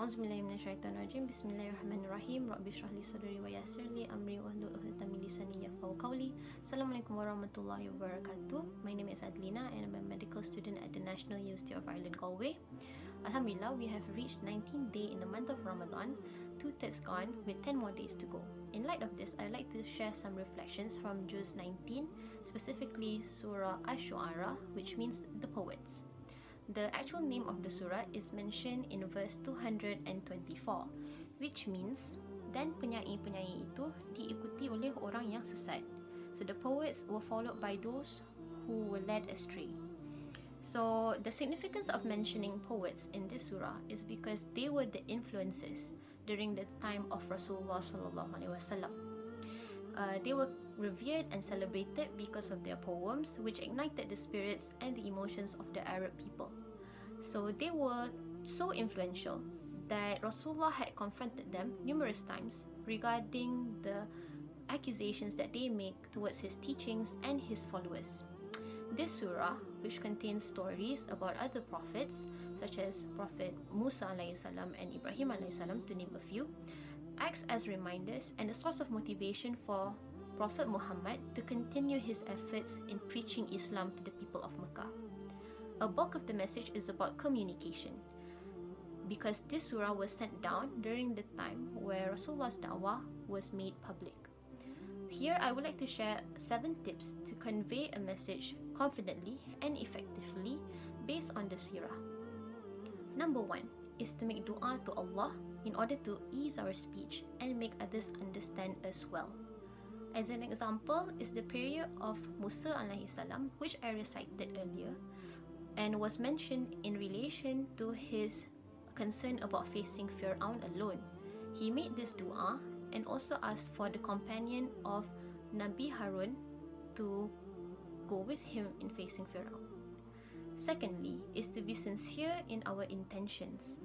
A'udzubillahiminasyaitanirrajim. Bismillahirrahmanirrahim. Rabbi shrah li sadri wa yassir li amri wahlul 'uqdatam min lisani yafqahu qawli. Assalamualaikum warahmatullahi wabarakatuh. My name is Adlina and I'm a medical student at the National University of Ireland, Galway. Alhamdulillah, we have reached 19th day in the month of Ramadan, 2/3 gone with 10 more days to go. In light of this, I'd like to share some reflections from Juz 19, specifically Surah Asy-Syuara, which means the poets. The actual name of the surah is mentioned in verse 224, which means, dan penyair-penyair itu diikuti oleh orang yang sesat. So the poets were followed by those who were led astray. So the significance of mentioning poets in this surah is because they were the influences during the time of Rasulullah sallallahu alaihi wasallam. They were revered and celebrated because of their poems, which ignited the spirits and the emotions of the Arab people. So they were so influential that Rasulullah had confronted them numerous times regarding the accusations that they make towards his teachings and his followers. This surah, which contains stories about other prophets such as Prophet Musa alayhi salam and Ibrahim alayhi salam, to name a few, acts as reminders and a source of motivation for Prophet Muhammad to continue his efforts in preaching Islam to the people of Mecca. A bulk of the message is about communication, because this surah was sent down during the time where Rasulullah's da'wah was made public. Here, I would like to share 7 tips to convey a message confidently and effectively based on the seerah. Number 1 is to make dua to Allah in order to ease our speech and make others understand us well. As an example is the prayer of Musa alayhi salam, which I recited earlier, and was mentioned in relation to his concern about facing Fir'aun alone. He made this dua and also asked for the companion of Nabi Harun to go with him in facing Fir'aun. Secondly is to be sincere in our intentions,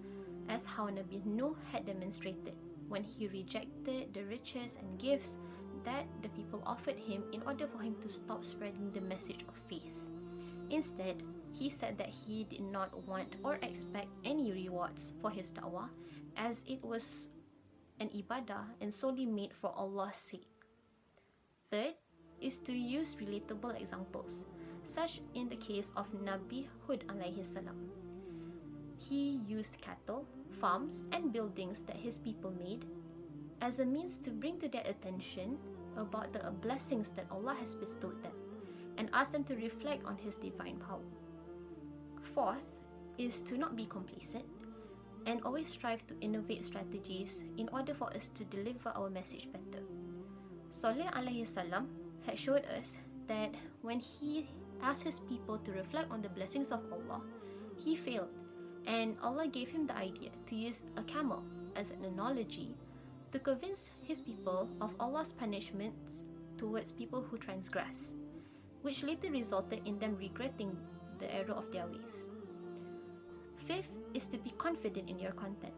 as how Nabi Nuh had demonstrated when he rejected the riches and gifts that the people offered him in order for him to stop spreading the message of faith. Instead, he said that he did not want or expect any rewards for his da'wah, as it was an ibadah and solely made for Allah's sake. Third is to use relatable examples, such in the case of Nabi Hud alayhi salam. He used cattle, farms, and buildings that his people made as a means to bring to their attention about the blessings that Allah has bestowed them, and ask them to reflect on his divine power. Fourth is to not be complacent and always strive to innovate strategies in order for us to deliver our message better. Saleh alayhi salam had showed us that when he asked his people to reflect on the blessings of Allah, he failed, and Allah gave him the idea to use a camel as an analogy to convince his people of Allah's punishments towards people who transgress, which later resulted in them regretting the error of their ways. Fifth is to be confident in your content.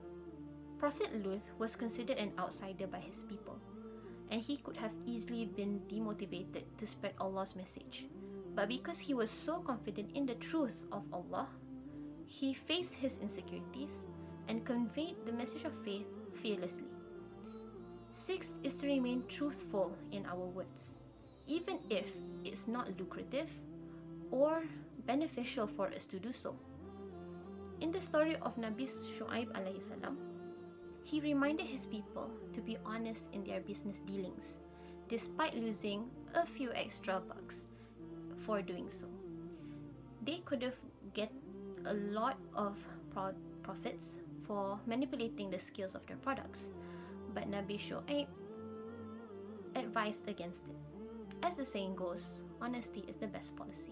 Prophet Lut was considered an outsider by his people, and he could have easily been demotivated to spread Allah's message. But because he was so confident in the truth of Allah, he faced his insecurities and conveyed the message of faith fearlessly. Sixth is to remain truthful in our words, even if it's not lucrative or beneficial for us to do so. In the story of Nabi Shu'aib alayhi salam, he reminded his people to be honest in their business dealings, despite losing a few extra bucks for doing so. They could have get a lot of profits for manipulating the skills of their products, but Nabi Shu'aib advised against it. As the saying goes, honesty is the best policy.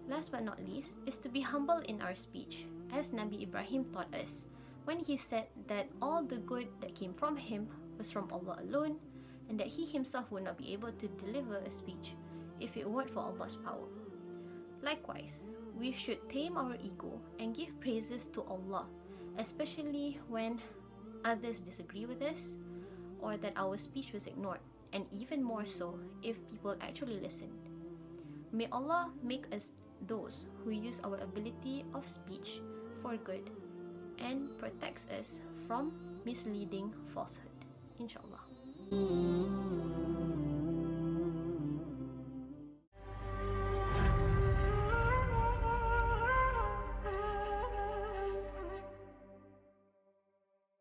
Last but not least is to be humble in our speech, as Nabi Ibrahim taught us when he said that all the good that came from him was from Allah alone, and that he himself would not be able to deliver a speech if it weren't for Allah's power. Likewise, we should tame our ego and give praises to Allah, especially when others disagree with us or that our speech was ignored, and even more so if people actually listened. May Allah make us those who use our ability of speech for good and protects us from misleading falsehood. Inshallah.